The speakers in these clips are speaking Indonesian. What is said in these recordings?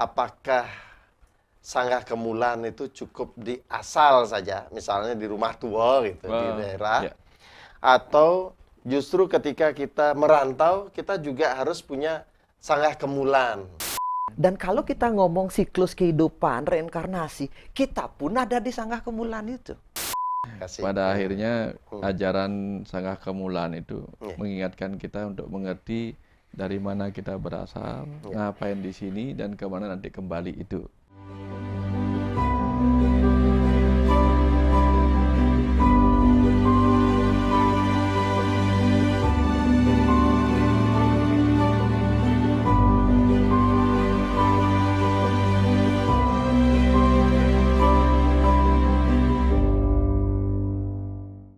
apakah Sangga Kemulan itu cukup di asal saja, misalnya di rumah tua gitu, di daerah, atau justru ketika kita merantau, kita juga harus punya Sangga Kemulan. Dan kalau kita ngomong siklus kehidupan, reinkarnasi, kita pun ada di Sangga Kemulan itu. Pada akhirnya ajaran Sangga Kemulan itu mengingatkan kita untuk mengerti dari mana kita berasal, ngapain di sini, dan kemana nanti kembali itu.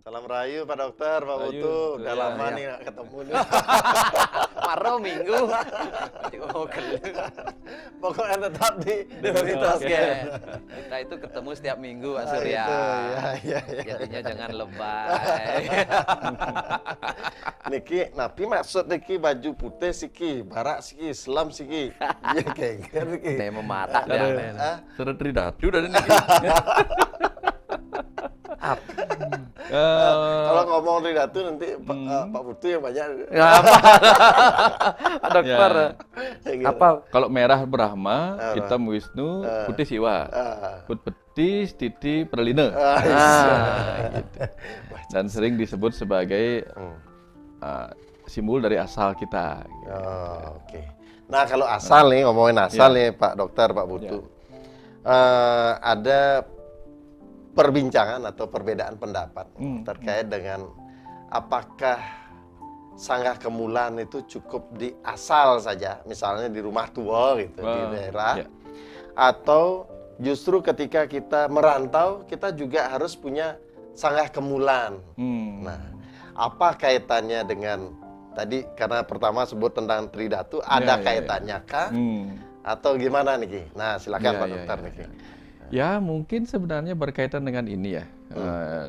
Salam rayu Pak Dokter, Pak Putu, udah lama nih nggak ketemu nih. Maro minggu. Pokoknya tetap di Kita itu ketemu setiap minggu, Pak Surya. Ya. Jadinya jangan lebay. Niki, napi maksud niki baju putih siki, barak siki, Islam siki. Iya kayak gitu niki. Nih memata dia. Sudah tridatu dari ini. Kalau ngomong Tridatu nanti Pak Putu yang banyak. Pak Dokter. Apa? Kalau merah Brahma, hitam Wisnu, putih Siwa. Betis, Titi, Perlina. Gitu. Dan sering disebut sebagai simbol dari asal kita. Gitu. Oke. Nah kalau asal nih, ngomongin asal nih Pak Dokter, Pak Putu. Ada perbincangan atau perbedaan pendapat terkait dengan apakah Sangga Kemulan itu cukup di asal saja, misalnya di rumah tua gitu, di daerah, atau justru ketika kita merantau, kita juga harus punya Sangga Kemulan. Nah, apa kaitannya dengan tadi, karena pertama sebut tentang Tridatu, ada kaitannya kah? Atau gimana nih? Nah, silakan Pak Dokter nih. Ya mungkin sebenarnya berkaitan dengan ini ya,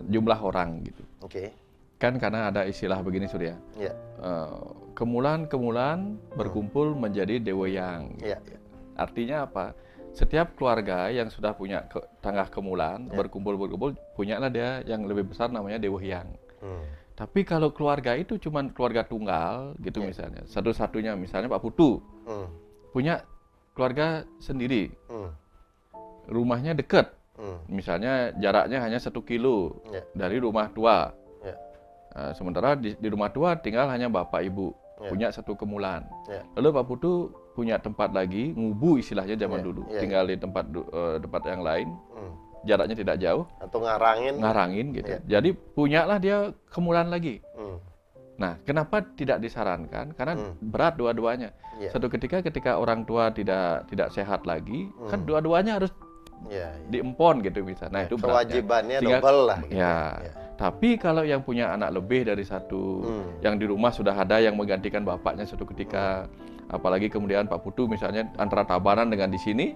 jumlah orang gitu. Oke. Kan karena ada istilah begini Surya, kemulan-kemulan berkumpul menjadi Dewa Yang. Artinya apa? Setiap keluarga yang sudah punya Sangga Kemulan berkumpul-berkumpul, punyalah dia yang lebih besar namanya Dewa Yang. Tapi kalau keluarga itu cuma keluarga tunggal gitu misalnya, satu-satunya misalnya Pak Putu punya keluarga sendiri. Rumahnya dekat, misalnya jaraknya hanya 1 kilo dari rumah tua. Sementara di rumah tua tinggal hanya bapak ibu, punya 1 kemulan. Lalu Pak Putu punya tempat lagi, ngubu istilahnya zaman dulu, tinggal di tempat yang lain, jaraknya tidak jauh. Atau ngarangin gitu. Jadi punyalah dia kemulan lagi. Nah, kenapa tidak disarankan? Karena berat dua-duanya. Suatu ketika orang tua tidak sehat lagi, kan dua-duanya harus diempon gitu misalnya. Nah, itu kewajibannya double lah. Gitu. Tapi kalau yang punya anak lebih dari satu, yang di rumah sudah ada yang menggantikan bapaknya suatu ketika, apalagi kemudian Pak Putu misalnya antara Tabanan dengan di sini,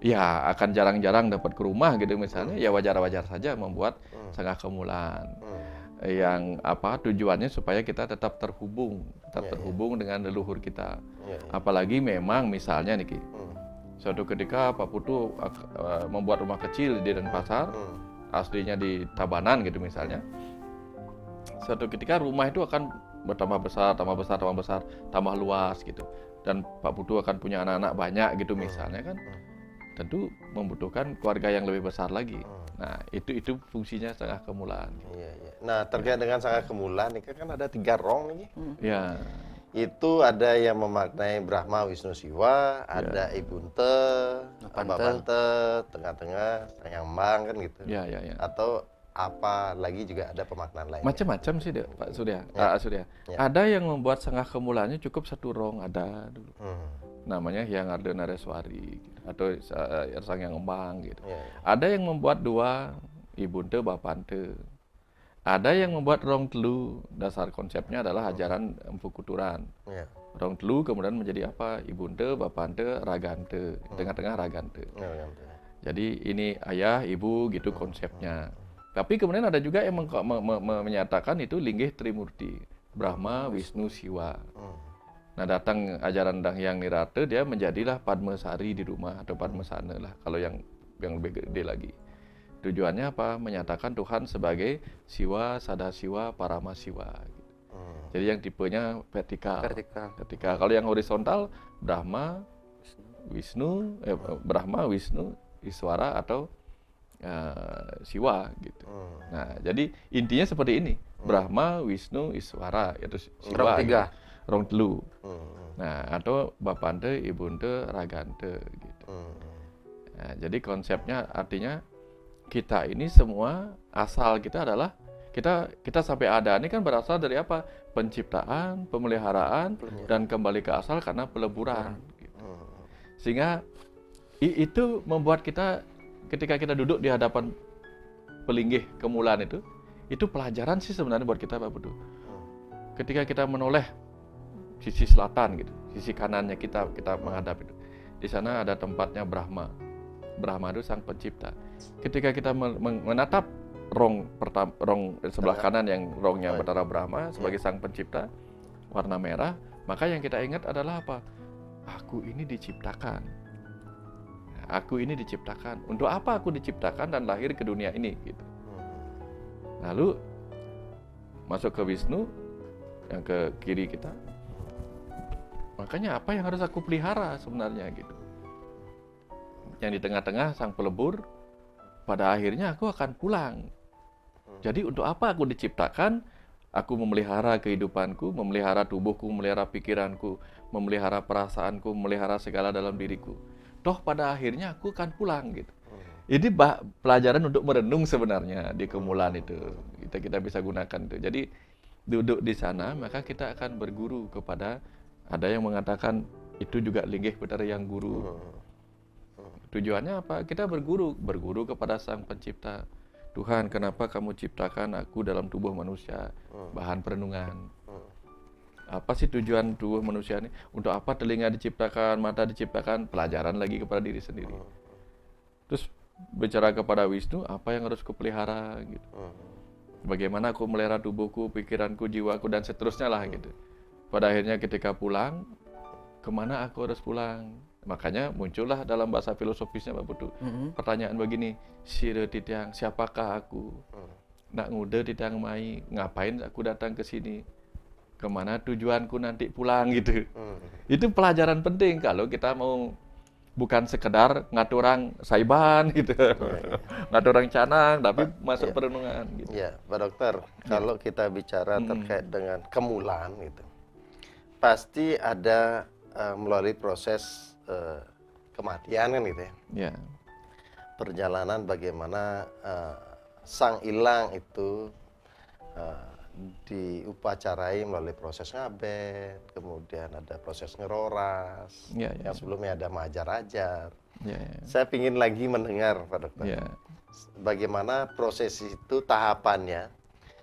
ya akan jarang-jarang dapat ke rumah gitu misalnya, ya wajar-wajar saja membuat Sangga Kemulan. Yang tujuannya supaya kita tetap terhubung dengan leluhur kita. Apalagi memang misalnya nih suatu ketika Pak Putu membuat rumah kecil di Denpasar, aslinya di Tabanan gitu misalnya. Suatu ketika rumah itu akan bertambah besar, tambah luas gitu. Dan Pak Putu akan punya anak-anak banyak gitu misalnya kan. Tentu membutuhkan keluarga yang lebih besar lagi. Nah, itu fungsinya Sangga Kemulan. Nah, terkait dengan Sangga Kemulan ini kan ada 3 rong nih. Itu ada yang memaknai Brahma, Wisnu, Siwa, ada Ibunte, Bante, tengah-tengah, Sayang Bang kan gitu. Atau apa lagi juga ada pemaknaan lain. Macam-macam sih Pak Surya. Ada yang membuat Sangga Kemulannya cukup 1 rong ada dulu. Namanya Hyang Arda Nareswari atau Sang Yang Embang gitu. Ada yang membuat 2, Ibunte, Bapante. Ada yang membuat rong telu, dasar konsepnya adalah ajaran Empu Kuturan. Rong telu kemudian menjadi apa? Ibunte, Bapante, Ragante, tengah-tengah Ragante. Jadi ini ayah, ibu gitu konsepnya. Tapi kemudian ada juga yang menyatakan itu linggih Trimurti, Brahma, Wisnu, Siwa. Nah, datang ajaran Dang Hyang Nirata, dia menjadilah Padmasari di rumah atau Padmasana lah kalau yang lebih gede lagi. Tujuannya apa? Menyatakan Tuhan sebagai Siwa, Sadasiwa, Paramasiwa. Gitu. Jadi yang tipenya vertikal. Kalau yang horizontal Brahma, Wisnu, Iswara atau Siwa gitu. Nah, jadi intinya seperti ini. Brahma, Wisnu, Iswara, yaitu Siwa. Rong telu. Nah, atau Bapante, Ibunte, Ragante gitu. Nah, jadi konsepnya artinya kita ini semua asal kita adalah kita sampai ada ini kan berasal dari apa? Penciptaan, pemeliharaan, dan kembali ke asal karena peleburan. Gitu. Sehingga itu membuat kita ketika kita duduk di hadapan pelinggih kemulan itu pelajaran sih sebenarnya buat kita Pak Putu. Ketika kita menoleh sisi selatan gitu, sisi kanannya kita menghadap itu. Di sana ada tempatnya Brahma. Brahma itu sang pencipta. Ketika kita menatap rong sebelah kanan yang rongnya Batara Brahma sebagai sang pencipta warna merah, maka yang kita ingat adalah apa? Aku ini diciptakan. Aku ini diciptakan. Untuk apa aku diciptakan dan lahir ke dunia ini gitu. Lalu masuk ke Wisnu yang ke kiri kita. Makanya apa yang harus aku pelihara sebenarnya gitu. Yang di tengah-tengah sang pelebur, pada akhirnya aku akan pulang. Jadi untuk apa aku diciptakan? Aku memelihara kehidupanku, memelihara tubuhku, memelihara pikiranku, memelihara perasaanku, memelihara segala dalam diriku. Toh pada akhirnya aku akan pulang gitu. Ini pelajaran untuk merenung sebenarnya di kemulan itu. Kita bisa gunakan itu. Jadi duduk di sana maka kita akan berguru kepada, ada yang mengatakan itu juga linggih Betara yang guru. Tujuannya apa? Kita berguru kepada Sang Pencipta. Tuhan, kenapa kamu ciptakan aku dalam tubuh manusia? Bahan perenungan. Apa sih tujuan tubuh manusia ini? Untuk apa telinga diciptakan, mata diciptakan? Pelajaran lagi kepada diri sendiri. Terus bicara kepada Wisnu, apa yang harus kupelihara gitu. Bagaimana aku melihara tubuhku, pikiranku, jiwaku, dan seterusnya lah gitu. Pada akhirnya ketika pulang, kemana aku harus pulang? Makanya muncullah dalam bahasa filosofisnya Pak Putu pertanyaan begini, Sire Titiang, siapakah aku? Nak ngude Titiang mai, ngapain aku datang ke sini? Kemana tujuanku nanti pulang gitu. Itu pelajaran penting kalau kita mau bukan sekedar ngaturang saiban gitu, ngaturang canang, tapi masuk perenungan gitu. Ya, Pak Dokter, kalau kita bicara terkait dengan kemulan gitu, pasti ada melalui proses kematian kan gitu ya. Perjalanan bagaimana sang ilang itu diupacarai melalui proses ngaben, kemudian ada proses ngeroras, yang sebelumnya ada majar-ajar. Saya ingin lagi mendengar Pak Dokter, bagaimana proses itu tahapannya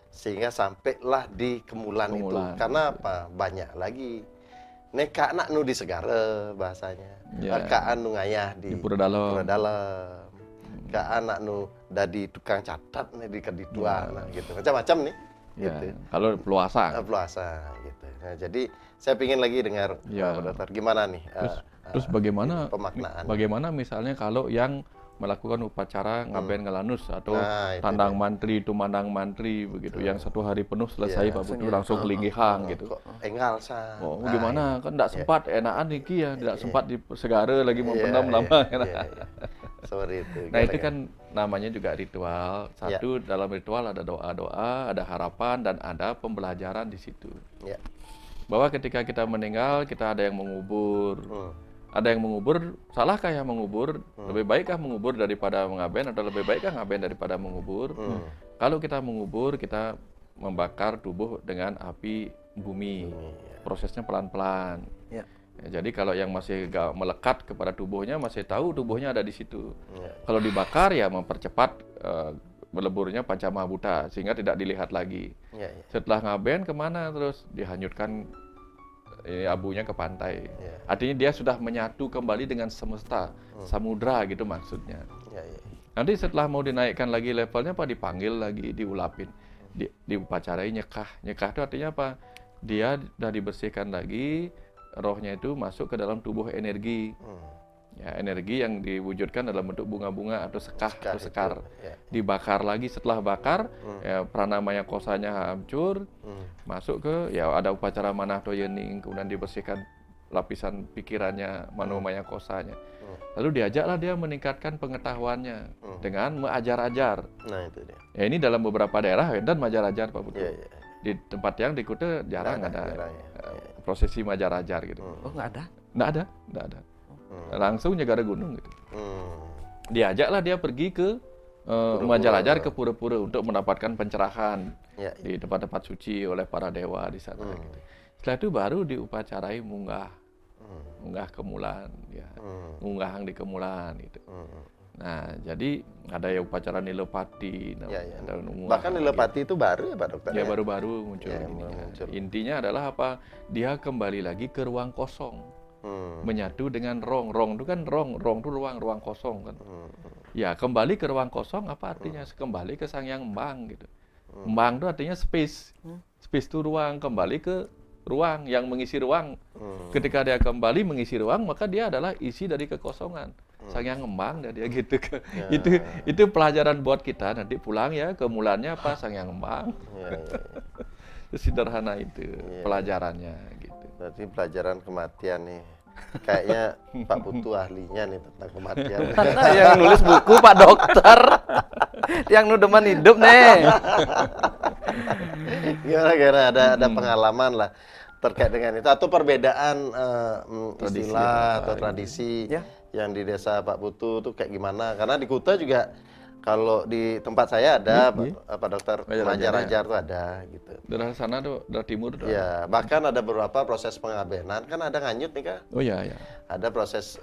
sehingga sampailah di kemulan itu. Karena apa? Banyak lagi. Neka anak nu di segara bahasanya. Ka anu ngayah di pura dalam. Ka anak nu dadi tukang catat nih di kedua nah, gitu. Macam-macam nih. Gitu. Kalau peluasa gitu. Nah, jadi saya ingin lagi dengar Pak Dokter gimana nih? Terus bagaimana pemaknaan? Bagaimana misalnya kalau yang melakukan upacara ngaben ngelanus atau tandang mantri, tumandang mantri begitu, yang 1 hari penuh selesai Pak Putu langsung kelinggihan gitu. Enggal sa. Gimana kan tidak sempat enakan niki ya, tidak sempat di segara lagi memendam lama. Seperti itu. Nah itu kan namanya juga ritual. Satu dalam ritual ada doa-doa, ada harapan dan ada pembelajaran di situ. Bahwa ketika kita meninggal kita ada yang mengubur. Ada yang mengubur, salahkah yang mengubur? Lebih baikkah mengubur daripada mengaben atau lebih baikkah ngaben daripada mengubur? Kalau kita mengubur, kita membakar tubuh dengan api bumi. Prosesnya pelan-pelan. Jadi kalau yang masih gak melekat kepada tubuhnya, masih tahu tubuhnya ada di situ. Kalau dibakar ya mempercepat meleburnya Pancamahabhuta sehingga tidak dilihat lagi. Setelah ngaben kemana terus dihanyutkan abunya ke pantai. Artinya dia sudah menyatu kembali dengan semesta, samudra gitu maksudnya. Nanti setelah mau dinaikkan lagi levelnya apa, dipanggil lagi, diulapin, diupacarai nyekah. Nyekah itu artinya apa? Dia sudah dibersihkan lagi, rohnya itu masuk ke dalam tubuh energi. Ya, energi yang diwujudkan dalam bentuk bunga-bunga atau atau sekar. Dibakar lagi, setelah bakar, ya, pranamaya kosanya hancur, masuk ke, ya ada upacara manah toyening, kemudian dibersihkan lapisan pikirannya, manomaya kosanya. Lalu diajaklah dia meningkatkan pengetahuannya dengan mengajar-ajar. Nah itu dia. Ya ini dalam beberapa daerah dan majar-ajar Pak Putu. Di tempat yang di Kuta jarang ada prosesi majar-ajar gitu. Oh, nggak ada? Nggak ada. Langsung Nyagara Gunung gitu. Diajaklah dia pergi ke Majalajur ke pura-pura untuk mendapatkan pencerahan di tempat-tempat suci oleh para dewa di sana. Gitu. Setelah itu baru diupacarai munggah kemulan, ya, munggahang di kemulan gitu. Nah, jadi ada yang upacara Nilopati. Bahkan Nilopati itu baru ya Pak Dokter? Ya, baru-baru muncul. Intinya adalah apa? Dia kembali lagi ke ruang kosong. Menyatu dengan rong itu kan rong itu ruang kosong kan. Ya, kembali ke ruang kosong apa artinya? Kembali ke Sang Yang Embang gitu. Embang itu artinya space itu ruang, kembali ke ruang yang mengisi ruang. Ketika dia kembali mengisi ruang, maka dia adalah isi dari kekosongan. Sang Yang Embang dia gitu. Itu pelajaran buat kita nanti pulang ya, kemulannya apa? Sang Yang Embang. Sederhana itu pelajarannya gitu. Berarti pelajaran kematian nih. Kayaknya Pak Putu ahlinya nih tentang kematian. Yang nulis buku Pak Dokter. Yang nudeman hidup nih. Gimana ada pengalaman lah terkait dengan itu atau perbedaan istilah atau tradisi yang di desa Pak Putu tuh kayak gimana? Karena di Kuta juga kalau di tempat saya ada Pak Dokter Majar-ajar tuh ada gitu. Dari sana tuh, dari timur tuh. Ya, bahkan ada beberapa proses pengabenan, kan ada nganyut nih Kak. Oh iya. Ada proses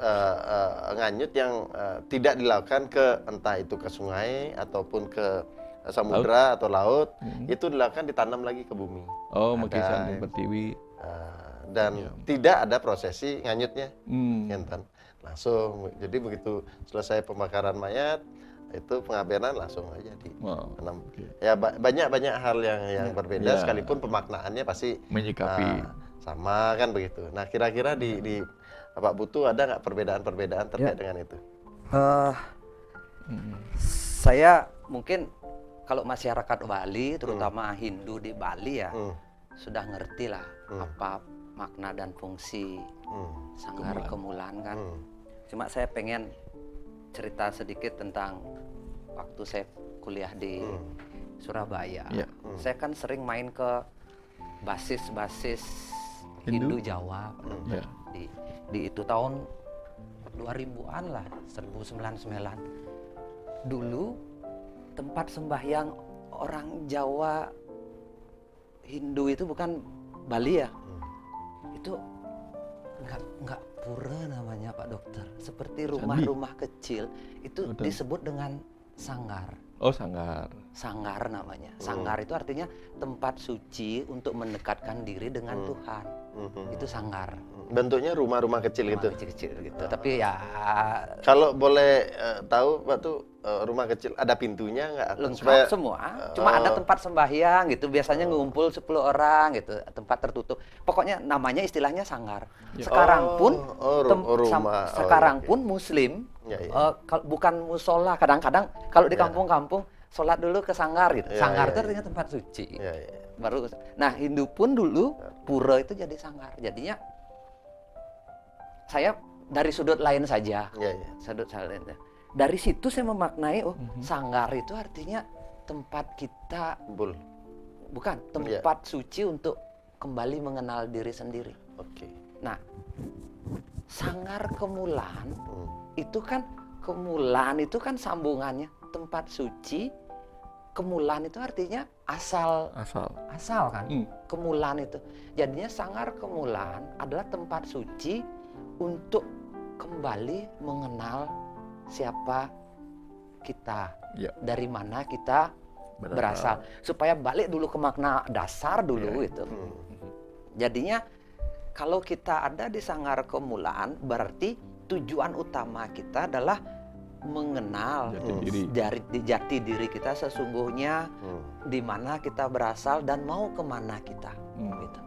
nganyut yang tidak dilakukan ke entah itu ke sungai ataupun ke samudra atau laut, itu dilakukan ditanam lagi ke bumi. Oh, mekisan bertiwi. Dan tidak ada prosesi nganyutnya. Ngenten. Langsung. Jadi begitu selesai pembakaran mayat, itu pengabenan langsung aja ditanam. Ya banyak hal yang berbeda sekalipun pemaknaannya pasti menyikapi sama kan begitu. Nah kira-kira di Pak Putu ada nggak perbedaan terkait dengan itu? Saya mungkin kalau masyarakat Bali terutama Hindu di Bali ya sudah ngerti lah apa makna dan fungsi sanggar kemulan kan. Cuma saya pengen cerita sedikit tentang waktu saya kuliah di Surabaya. Saya kan sering main ke basis-basis Hindu Jawa. Di itu tahun 2000-an lah, 1999. Dulu tempat sembahyang orang Jawa Hindu itu bukan Bali ya. Itu enggak pura namanya Pak Dokter. Seperti rumah-rumah kecil itu disebut dengan sanggar. Oh, sanggar. Sanggar namanya. Sanggar itu artinya tempat suci untuk mendekatkan diri dengan Tuhan. Itu sanggar. Bentuknya rumah-rumah kecil gitu. Kecil-kecil gitu. Tapi ya kalau boleh tahu Pak tuh rumah kecil ada pintunya nggak? Lengkap semua. Cuma ada tempat sembahyang gitu. Biasanya ngumpul 10 orang gitu. Tempat tertutup. Pokoknya namanya istilahnya sanggar. Sekarang pun sekarang pun Muslim bukan musola. Kadang-kadang kalau di kampung-kampung sholat dulu ke sanggar gitu. Sanggar itu artinya tempat suci. Baru. Nah Hindu pun dulu pura itu jadi sanggar. Jadinya saya dari sudut lain saja. Sudut lain. Dari situ saya memaknai sanggar itu artinya tempat kita bukan tempat suci untuk kembali mengenal diri sendiri. Nah, sanggar kemulan itu kan kemulan itu kan sambungannya tempat suci. Kemulan itu artinya asal kan. Kemulan itu. Jadinya sanggar kemulan adalah tempat suci untuk kembali mengenal siapa kita, dari mana kita berasal, supaya balik dulu ke makna dasar dulu itu. Jadinya kalau kita ada di sanggar kemulan, berarti tujuan utama kita adalah mengenal jati diri kita sesungguhnya, di mana kita berasal dan mau kemana kita. Gitu.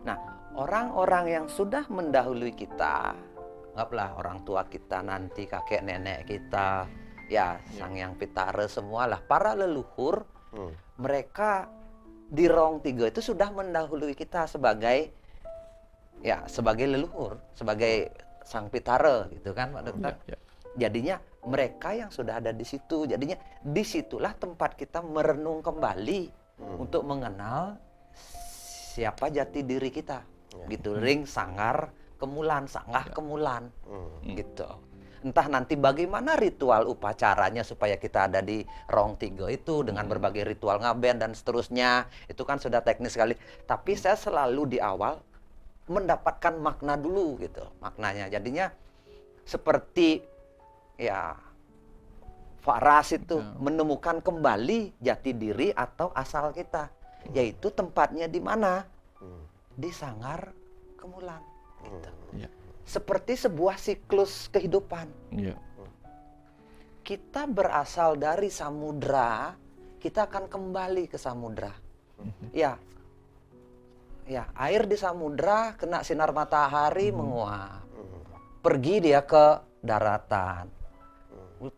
Nah, orang-orang yang sudah mendahului kita, anggaplah orang tua kita nanti, kakek nenek kita, ya Sang Yang Pitara semualah, para leluhur, mereka di Rong Tiga itu sudah mendahului kita sebagai leluhur, sebagai Sang Pitara gitu kan Pak Dokter. Jadinya mereka yang sudah ada di situ, jadinya disitulah tempat kita merenung kembali untuk mengenal siapa jati diri kita. Gitu, ring sanggar kemulan, sanggah kemulan, gitu. Entah nanti bagaimana ritual upacaranya supaya kita ada di Rong Tiga itu dengan berbagai ritual ngaben dan seterusnya, itu kan sudah teknis sekali. Tapi saya selalu di awal mendapatkan makna dulu gitu, maknanya. Jadinya seperti ya Faras itu menemukan kembali jati diri atau asal kita, yaitu tempatnya di mana? Di Sanggar Kemulan. Gitu. Seperti sebuah siklus kehidupan. Kita berasal dari samudra, kita akan kembali ke samudra. Ya, air di samudra kena sinar matahari menguap. Pergi dia ke daratan.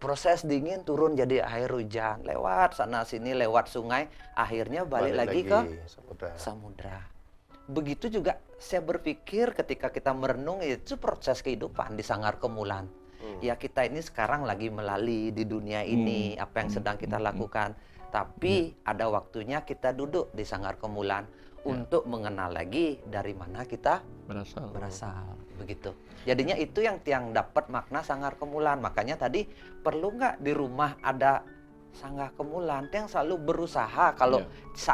Proses dingin turun jadi air hujan. Lewat sana sini, lewat sungai, akhirnya balik lagi ke samudra. Begitu juga saya berpikir ketika kita merenung itu proses kehidupan di Sanggar Kemulan. Ya kita ini sekarang lagi melalui di dunia ini apa yang sedang kita lakukan. Tapi ada waktunya kita duduk di Sanggar Kemulan untuk mengenal lagi dari mana kita berasal. Begitu. Jadinya itu yang dapat makna Sanggar Kemulan. Makanya tadi perlu nggak di rumah ada Sanggar Kemulan yang selalu berusaha kalau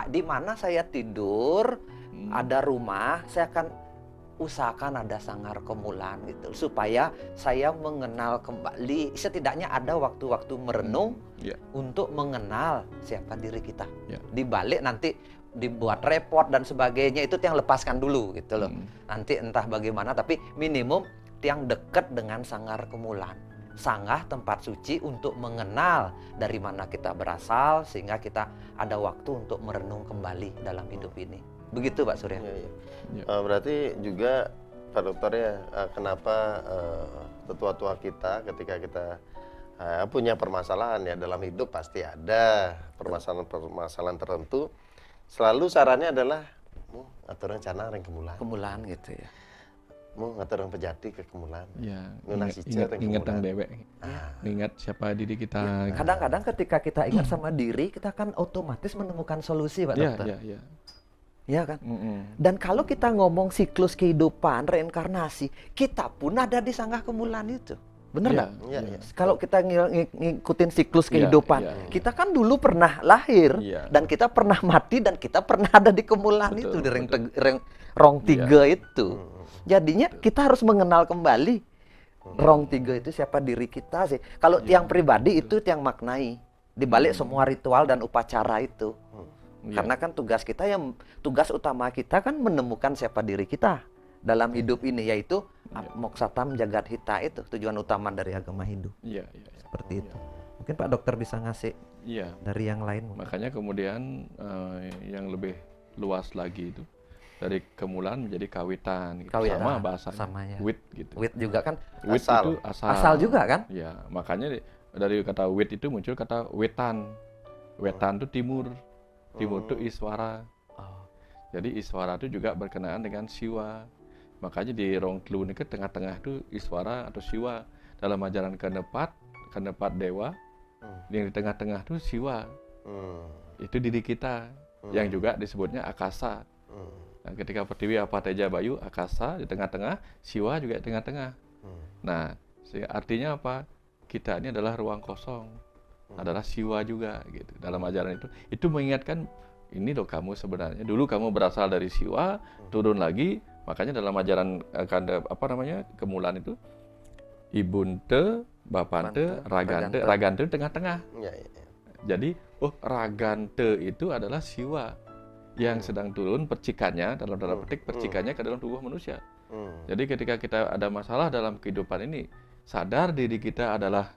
di mana saya tidur ada rumah, saya akan usahakan ada Sanggar Kemulan gitu supaya saya mengenal kembali, setidaknya ada waktu-waktu merenung untuk mengenal siapa diri kita. Di balik nanti dibuat repot dan sebagainya itu yang lepaskan dulu gitu loh. Nanti entah bagaimana tapi minimum yang dekat dengan Sanggar Kemulan. Sanggah tempat suci untuk mengenal dari mana kita berasal sehingga kita ada waktu untuk merenung kembali dalam hidup ini. Begitu Pak Surya. Berarti juga Pak Dokter ya, kenapa tetua-tua kita ketika kita punya permasalahan ya dalam hidup pasti ada permasalahan tertentu. Selalu sarannya adalah atur rencana ring kemulan gitu ya. Ngatur orang pejati ke Kemulan. Ingat tang dewek. Ingat siapa diri kita. Kadang-kadang ketika kita ingat sama diri, kita kan otomatis menemukan solusi, Pak Dokter. Iya kan? Dan kalau kita ngomong siklus kehidupan, reinkarnasi, kita pun ada di Sanggar Kemulan itu. Bener nggak? Kalau kita ngikutin siklus kehidupan, kita kan dulu pernah lahir, dan kita pernah mati, dan kita pernah ada di Kemulan itu, di Rong Tiga itu. Jadinya kita harus mengenal kembali Rong Tiga itu siapa diri kita sih. Kalau yang pribadi itu yang maknai di balik semua ritual dan upacara itu. Karena kan tugas utama kita kan menemukan siapa diri kita dalam hidup ini, yaitu Moksatam Jagat Hita itu tujuan utama dari agama Hindu. Seperti itu. Mungkin Pak Dokter bisa ngasih dari yang lain. Makanya kemudian yang lebih luas lagi itu dari Kemulan menjadi Kawitan gitu. Sama bahasanya. Wit gitu. Wit juga kan wit itu asal juga kan? Ya, makanya dari kata wit itu muncul kata wetan. Wetan itu timur. Timur itu Iswara. Jadi Iswara itu juga berkenaan dengan Siwa. Makanya di Rong Tlu ini ke tengah-tengah itu Iswara atau Siwa. Dalam ajaran Kenepat Dewa, yang di tengah-tengah itu Siwa. Itu diri kita, yang juga disebutnya Akasa. Nah, ketika Pertiwi apa Teja Bayu, Akasa di tengah-tengah, Siwa juga di tengah-tengah. Nah, artinya apa? Kita ini adalah ruang kosong, adalah Siwa juga gitu. Dalam ajaran itu mengingatkan ini loh kamu sebenarnya. Dulu kamu berasal dari Siwa, turun lagi. Makanya dalam ajaran Kemulan itu Ibunte, Bapante, Ragante tengah-tengah. Jadi, Ragante itu adalah Siwa yang sedang turun percikannya dalam petik percikannya ke dalam tubuh manusia. Jadi ketika kita ada masalah dalam kehidupan ini, sadar diri kita adalah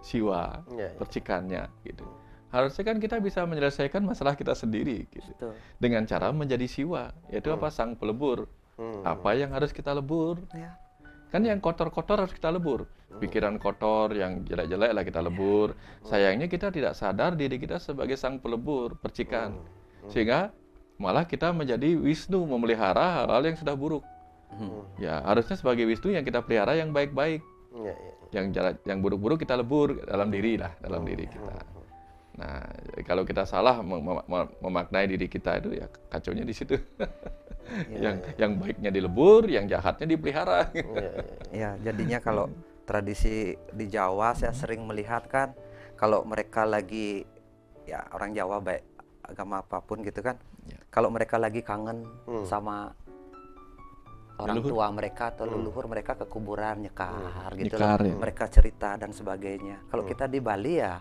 Siwa, percikannya gitu. Harusnya kan kita bisa menyelesaikan masalah kita sendiri gitu. Betul. Dengan cara menjadi siwa, yaitu apa? Sang pelebur. Apa yang harus kita lebur? Ya. Kan yang kotor-kotor harus kita lebur. Pikiran kotor, yang jelek-jelek lah kita lebur. Sayangnya kita tidak sadar diri kita sebagai sang pelebur, percikan. Sehingga malah kita menjadi Wisnu, memelihara hal-hal yang sudah buruk. Ya, harusnya sebagai Wisnu yang kita pelihara yang baik-baik. Yang buruk-buruk kita lebur dalam diri lah, dalam diri kita. Nah, kalau kita salah memaknai diri kita itu ya kacaunya di situ. Yang baiknya dilebur, yang jahatnya dipelihara. Ya, jadinya kalau tradisi di Jawa saya sering melihat kan, kalau mereka lagi, ya orang Jawa baik agama apapun gitu kan, kalau mereka lagi kangen sama orang tua mereka atau leluhur mereka ke kuburan nyekar gitu loh. Ya. Mereka cerita dan sebagainya. Kalau kita di Bali ya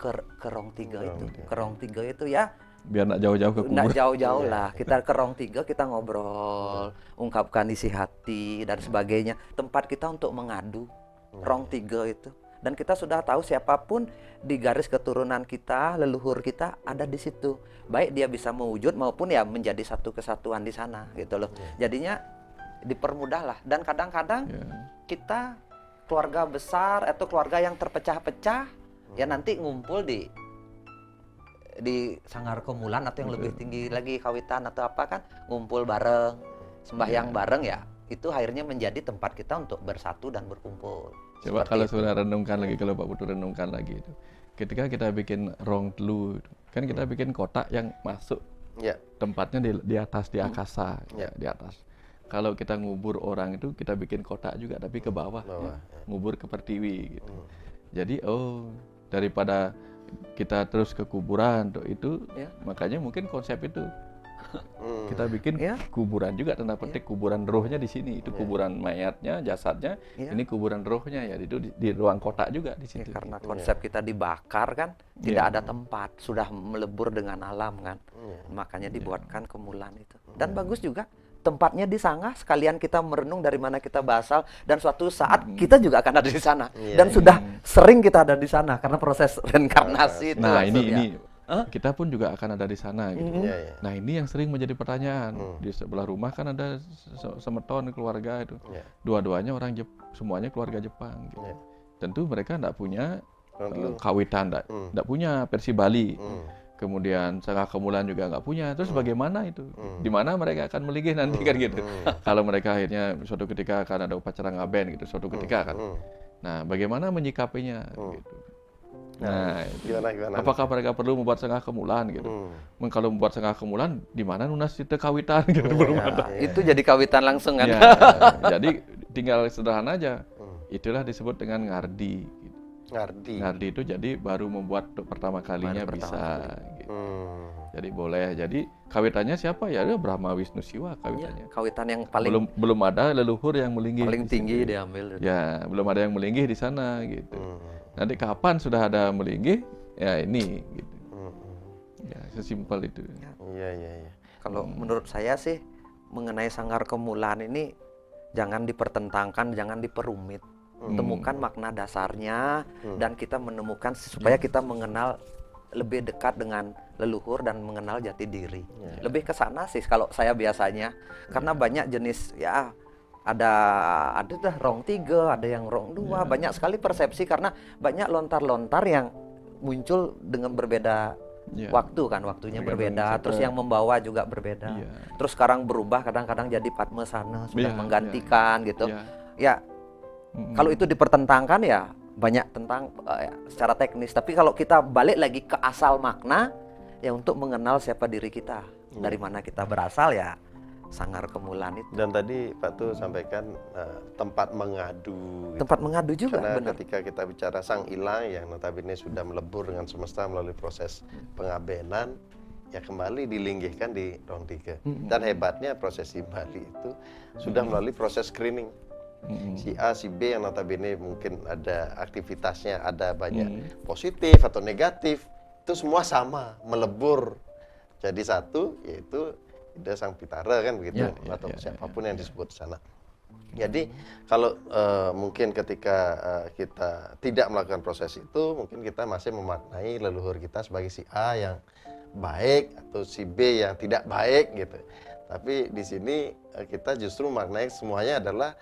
ke Rong Tiga itu. Ke Rong Tiga itu ya Biar nggak jauh-jauh ke kubur. nggak jauh-jauh lah. Kita ke Rong Tiga, kita ngobrol, ungkapkan isi hati dan sebagainya. Tempat kita untuk mengadu. Rong Tiga itu. Dan kita sudah tahu siapapun di garis keturunan kita, leluhur kita ada di situ. Baik dia bisa mewujud maupun ya menjadi satu kesatuan di sana gitu loh. Jadinya dipermudah lah. Dan kadang-kadang kita keluarga besar atau keluarga yang terpecah-pecah ya nanti ngumpul di Sanggar Kemulan atau yang lebih tinggi lagi Kawitan atau apa kan, ngumpul bareng, sembahyang bareng ya. Itu akhirnya menjadi tempat kita untuk bersatu dan berkumpul. Coba kalau sudah renungkan lagi, kalau Pak Putu renungkan lagi itu. Ketika kita bikin Rong Telu, kan kita bikin kotak yang masuk. Tempatnya di atas, di akasa, di atas. Kalau kita ngubur orang itu kita bikin kotak juga tapi ke bawah. Ngubur ke pertiwi gitu. Jadi daripada kita terus ke kuburan itu makanya mungkin konsep itu kita bikin kuburan juga, tanda petik kuburan rohnya di sini, itu kuburan mayatnya, jasadnya, ini kuburan rohnya ya itu di ruang kotak juga di situ. Karena konsep kita dibakar kan, tidak ada tempat, sudah melebur dengan alam kan, makanya dibuatkan Kemulan itu. Dan bagus juga tempatnya di Sangah, sekalian kita merenung dari mana kita berasal, dan suatu saat kita juga akan ada di sana. Dan sudah sering kita ada di sana karena proses reinkarnasi itu. Nah, ini kita pun juga akan ada di sana gitu. Nah, ini yang sering menjadi pertanyaan. Di sebelah rumah kan ada semeton keluarga itu. Dua-duanya semuanya keluarga Jepang gitu. Tentu mereka enggak punya kawitan, enggak punya versi Bali. Kemudian Sanggar Kemulan juga nggak punya. Terus bagaimana itu? Di mana mereka akan melinggih nanti kan gitu? Kalau mereka akhirnya suatu ketika akan ada upacara ngaben gitu, suatu ketika kan. Nah, bagaimana menyikapinya gitu? Nah, gimana? Apakah mereka perlu membuat Sanggar Kemulan gitu? Kalau membuat Sanggar Kemulan, di mana nunas itu kawitan gitu belum ada. Itu jadi kawitan langsung kan? Ya, jadi tinggal sederhana aja. Itulah disebut dengan ngardi. Gitu. Ngardi itu jadi baru membuat untuk pertama kalinya bisa. Gitu. Jadi boleh. Jadi kawitannya siapa ya? Brahma Wisnu Siwa kawitannya. Kawitan yang paling belum ada leluhur yang melinggih. Paling tinggi diambil. Ya, belum ada yang melinggih di sana gitu. Nanti kapan sudah ada melinggih? Ya ini gitu. Ya, sesimpel itu. Iya. Kalau menurut saya sih mengenai Sanggar Kemulan ini jangan dipertentangkan, jangan diperumit. Temukan makna dasarnya dan kita menemukan supaya kita mengenal lebih dekat dengan leluhur dan mengenal jati diri. Lebih ke sana sih kalau saya biasanya. Karena banyak jenis ya ada Rong 3, ada yang Rong 2, banyak sekali persepsi karena banyak lontar-lontar yang muncul dengan berbeda waktu kan, waktunya berbeda, terus yang membawa juga berbeda. Terus sekarang berubah kadang-kadang jadi Padmasana sudah menggantikan gitu. Ya kalau itu dipertentangkan ya banyak tentang secara teknis. Tapi kalau kita balik lagi ke asal makna ya untuk mengenal siapa diri kita, dari mana kita berasal ya Sanggar Kemulan itu. Dan tadi Pak Tu sampaikan tempat mengadu. Tempat mengadu juga. Karena benar. ketika kita bicara Sang Ila yang notabene sudah melebur dengan semesta melalui proses pengabenan, ya kembali dilinggihkan di Rong 3. Dan hebatnya prosesi Bali itu sudah melalui proses screening. Si A, si B yang notabene mungkin ada aktivitasnya, ada banyak positif atau negatif, itu semua sama, melebur jadi satu, yaitu Ida Sang Pitara kan begitu, atau siapapun yang disebut sana. Jadi kalau mungkin ketika kita tidak melakukan proses itu, mungkin kita masih memaknai leluhur kita sebagai si A yang baik atau si B yang tidak baik gitu. Tapi di sini kita justru memaknai semuanya adalah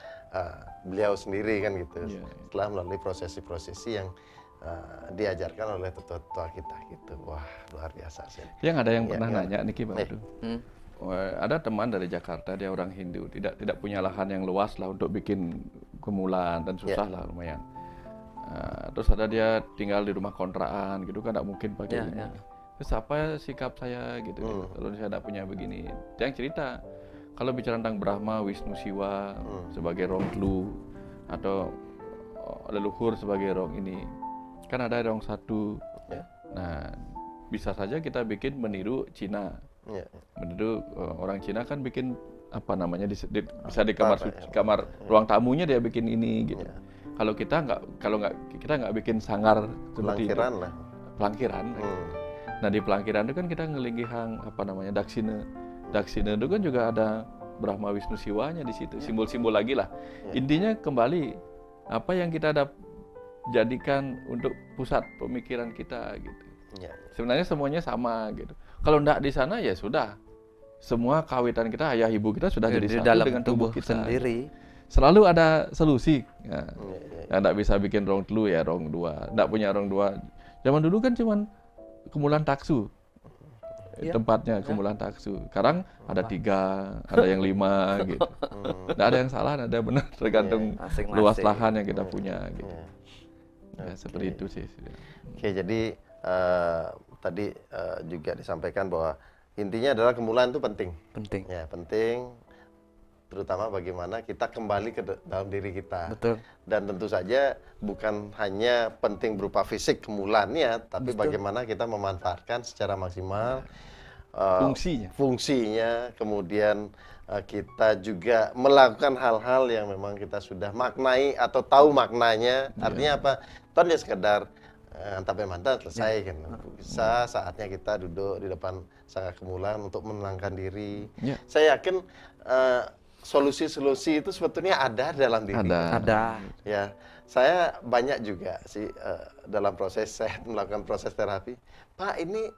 beliau sendiri kan gitu. Setelah melalui prosesi-prosesi yang diajarkan oleh tetua-tetua kita gitu. Wah, luar biasa sih. Yang ada yang pernah nanya Niki Pak Putu. Ada teman dari Jakarta, dia orang Hindu, tidak punya lahan yang luas lah untuk bikin kemulan dan susah lah lumayan. Terus ada dia tinggal di rumah kontrakan gitu kan, tidak mungkin pakai ini. Terus apa sikap saya gitu, kalau saya tidak punya begini. Dia yang cerita, kalau bicara tentang Brahma, Wisnu, Siwa sebagai rong telu atau leluhur sebagai rong ini, kan ada rong satu. Nah, bisa saja kita bikin meniru Cina. Meniru orang Cina kan bikin apa namanya bisa di kamar kamar ruang tamunya dia bikin ini gitu. Kalau kita nggak bikin sangar seperti pelangkiran itu. Lah. Pelangkiran. Nah di pelangkiran itu kan kita ngelingihang apa namanya daksina. Daksina itu kan juga ada Brahma Wisnu Siwanya di situ. Simbol-simbol lagi lah. Intinya kembali apa yang kita jadikan untuk pusat pemikiran kita gitu. Sebenarnya semuanya sama gitu. Kalau enggak di sana ya sudah. Semua kawitan kita, ayah ibu kita sudah jadi satu dalam dengan tubuh kita sendiri. Selalu ada solusi. Ya, enggak bisa bikin rong telu ya rong dua. Enggak punya rong dua. Zaman dulu kan cuman kemulan taksu. Tempatnya kemulan taksu. Sekarang ada 3, ada yang 5 gitu. Enggak ada yang salah, enggak ada benar tergantung luas lahan yang kita punya gitu. Ya, seperti itu sih. Oke, jadi tadi juga disampaikan bahwa intinya adalah kemulan itu penting. Ya, penting. Terutama bagaimana kita kembali ke dalam diri kita. Betul. Dan tentu saja bukan hanya penting berupa fisik kemulannya, tapi bagaimana kita memanfaatkan secara maksimal fungsinya. Kemudian kita juga melakukan hal-hal yang memang kita sudah maknai atau tahu maknanya. Artinya apa? Tan dia sekedar antape mantan selesai kan. Bisa saatnya kita duduk di depan sangga kemulan untuk menenangkan diri. Saya yakin solusi-solusi itu sebetulnya ada dalam diri. Ada. Ya, saya banyak juga sih dalam proses saya melakukan proses terapi. Pak, ini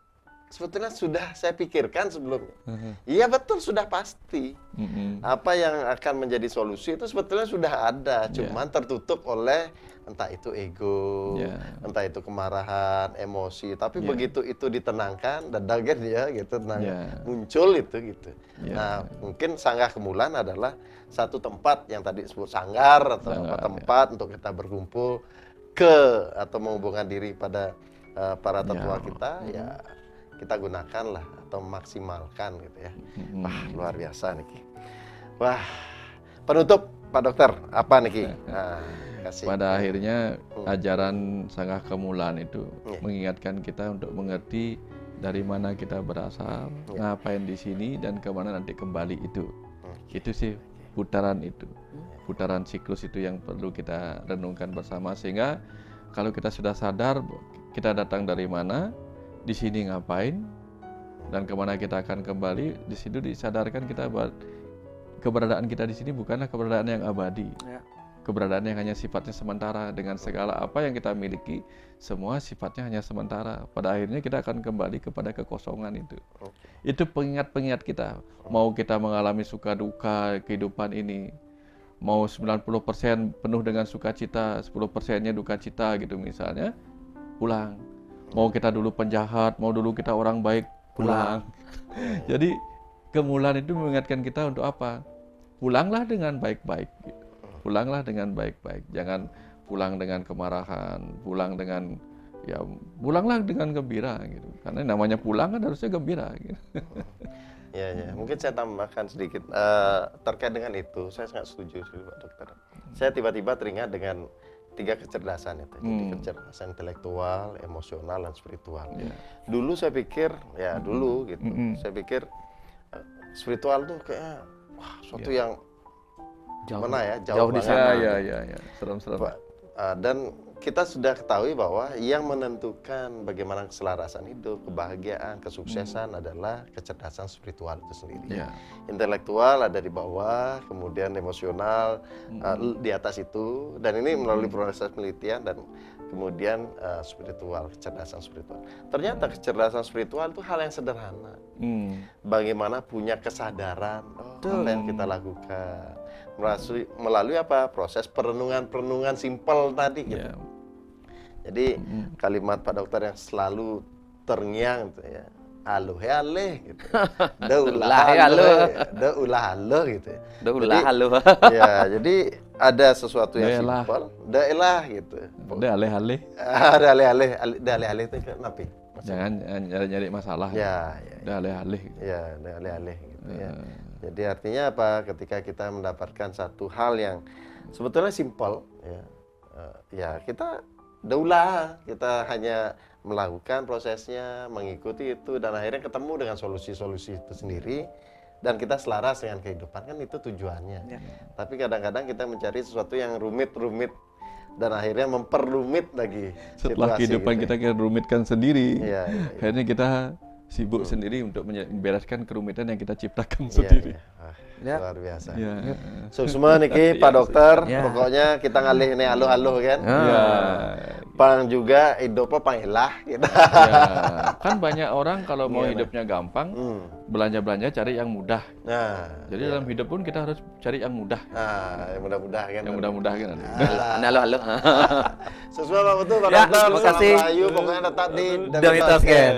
sebetulnya sudah saya pikirkan sebelumnya. Iya betul, sudah pasti. Apa yang akan menjadi solusi itu sebetulnya sudah ada, cuman tertutup oleh entah itu ego, entah itu kemarahan, emosi. Tapi begitu itu ditenangkan, dadagan ya gitu, muncul itu gitu. Nah, mungkin sanggar kemulan adalah satu tempat yang tadi disebut sanggar atau tempat untuk kita berkumpul atau menghubungkan diri pada para tetua kita, ya kita gunakan lah atau maksimalkan gitu ya. Wah, luar biasa Niki. Wah, penutup Pak Dokter, apa Niki? Nah, kasih. Pada akhirnya ajaran sangga kemulan itu mengingatkan kita untuk mengerti dari mana kita berasal, ngapain di sini dan kemana nanti kembali itu. Itu sih putaran itu, putaran siklus itu yang perlu kita renungkan bersama, sehingga kalau kita sudah sadar kita datang dari mana, di sini ngapain, dan kemana kita akan kembali, di situ disadarkan kita bahwa keberadaan kita di sini bukanlah keberadaan yang abadi, keberadaan yang hanya sifatnya sementara. Dengan segala apa yang kita miliki, semua sifatnya hanya sementara. Pada akhirnya kita akan kembali kepada kekosongan itu. Itu pengingat-pengingat kita. Mau kita mengalami suka duka kehidupan ini, mau 90% penuh dengan sukacita, 10%-nya duka cita gitu misalnya, pulang. Mau kita dulu penjahat, mau dulu kita orang baik, pulang. Jadi kemulan itu mengingatkan kita untuk apa? Pulanglah dengan baik-baik. Gitu. Pulanglah dengan baik-baik. Jangan pulang dengan kemarahan, pulanglah dengan gembira gitu. Karena namanya pulang kan harusnya gembira gitu. Ya, mungkin saya tambahkan sedikit terkait dengan itu. Saya sangat setuju Pak Dokter. Saya tiba-tiba teringat dengan 3 kecerdasan itu. Jadi kecerdasan intelektual, emosional, dan spiritual. Dulu saya pikir, dulu gitu. Saya pikir spiritual tuh kayak suatu yang jauh di sana. Ya. Serem-serem. Dan kita sudah ketahui bahwa yang menentukan bagaimana keselarasan hidup, kebahagiaan, kesuksesan adalah kecerdasan spiritual itu sendiri. Intelektual ada di bawah, kemudian emosional di atas itu, dan ini melalui proses penelitian dan kemudian spiritual, kecerdasan spiritual. Ternyata kecerdasan spiritual itu hal yang sederhana. Bagaimana punya kesadaran apa yang kita lakukan melalui apa? Proses perenungan simpel tadi gitu. Jadi kalimat Pak Dokter yang selalu terngiang gitu ya. Aloh aleh gitu. Daulah aloh gitu ya. Daulah aloh. Ya, jadi ada sesuatu yang simpel, daelah gitu. Ada aleh-aleh. Ada aleh-aleh itu kenapa? Jangan nyari masalah. Ya. Ada aleh-aleh. Ya, ada aleh-aleh gitu ya. Jadi artinya apa? Ketika kita mendapatkan satu hal yang sebetulnya simpel, ya kita daulah, kita hanya melakukan prosesnya, mengikuti itu, dan akhirnya ketemu dengan solusi-solusi itu sendiri, dan kita selaras dengan kehidupan, kan itu tujuannya. Tapi kadang-kadang kita mencari sesuatu yang rumit-rumit, dan akhirnya memperrumit lagi setelah situasi kehidupan gitu. kita rumitkan sendiri. Akhirnya kita sibuk sendiri untuk membereskan kerumitan yang kita ciptakan sendiri. Luar biasa. Semua niki Pak Dokter, pokoknya kita ngalih nih aloh-aloh kan. Pang juga hidupnya pangelah kita. Kan banyak orang kalau mau hidupnya gampang, belanja-belanja cari yang mudah. Jadi dalam hidup pun kita harus cari yang mudah. Yang mudah-mudah kan. Yang mudah-mudah kan. Halo. Sesuai Pak Betul, Pak Dokter. Terima kasih. Pokoknya tetap di Demi Tasken.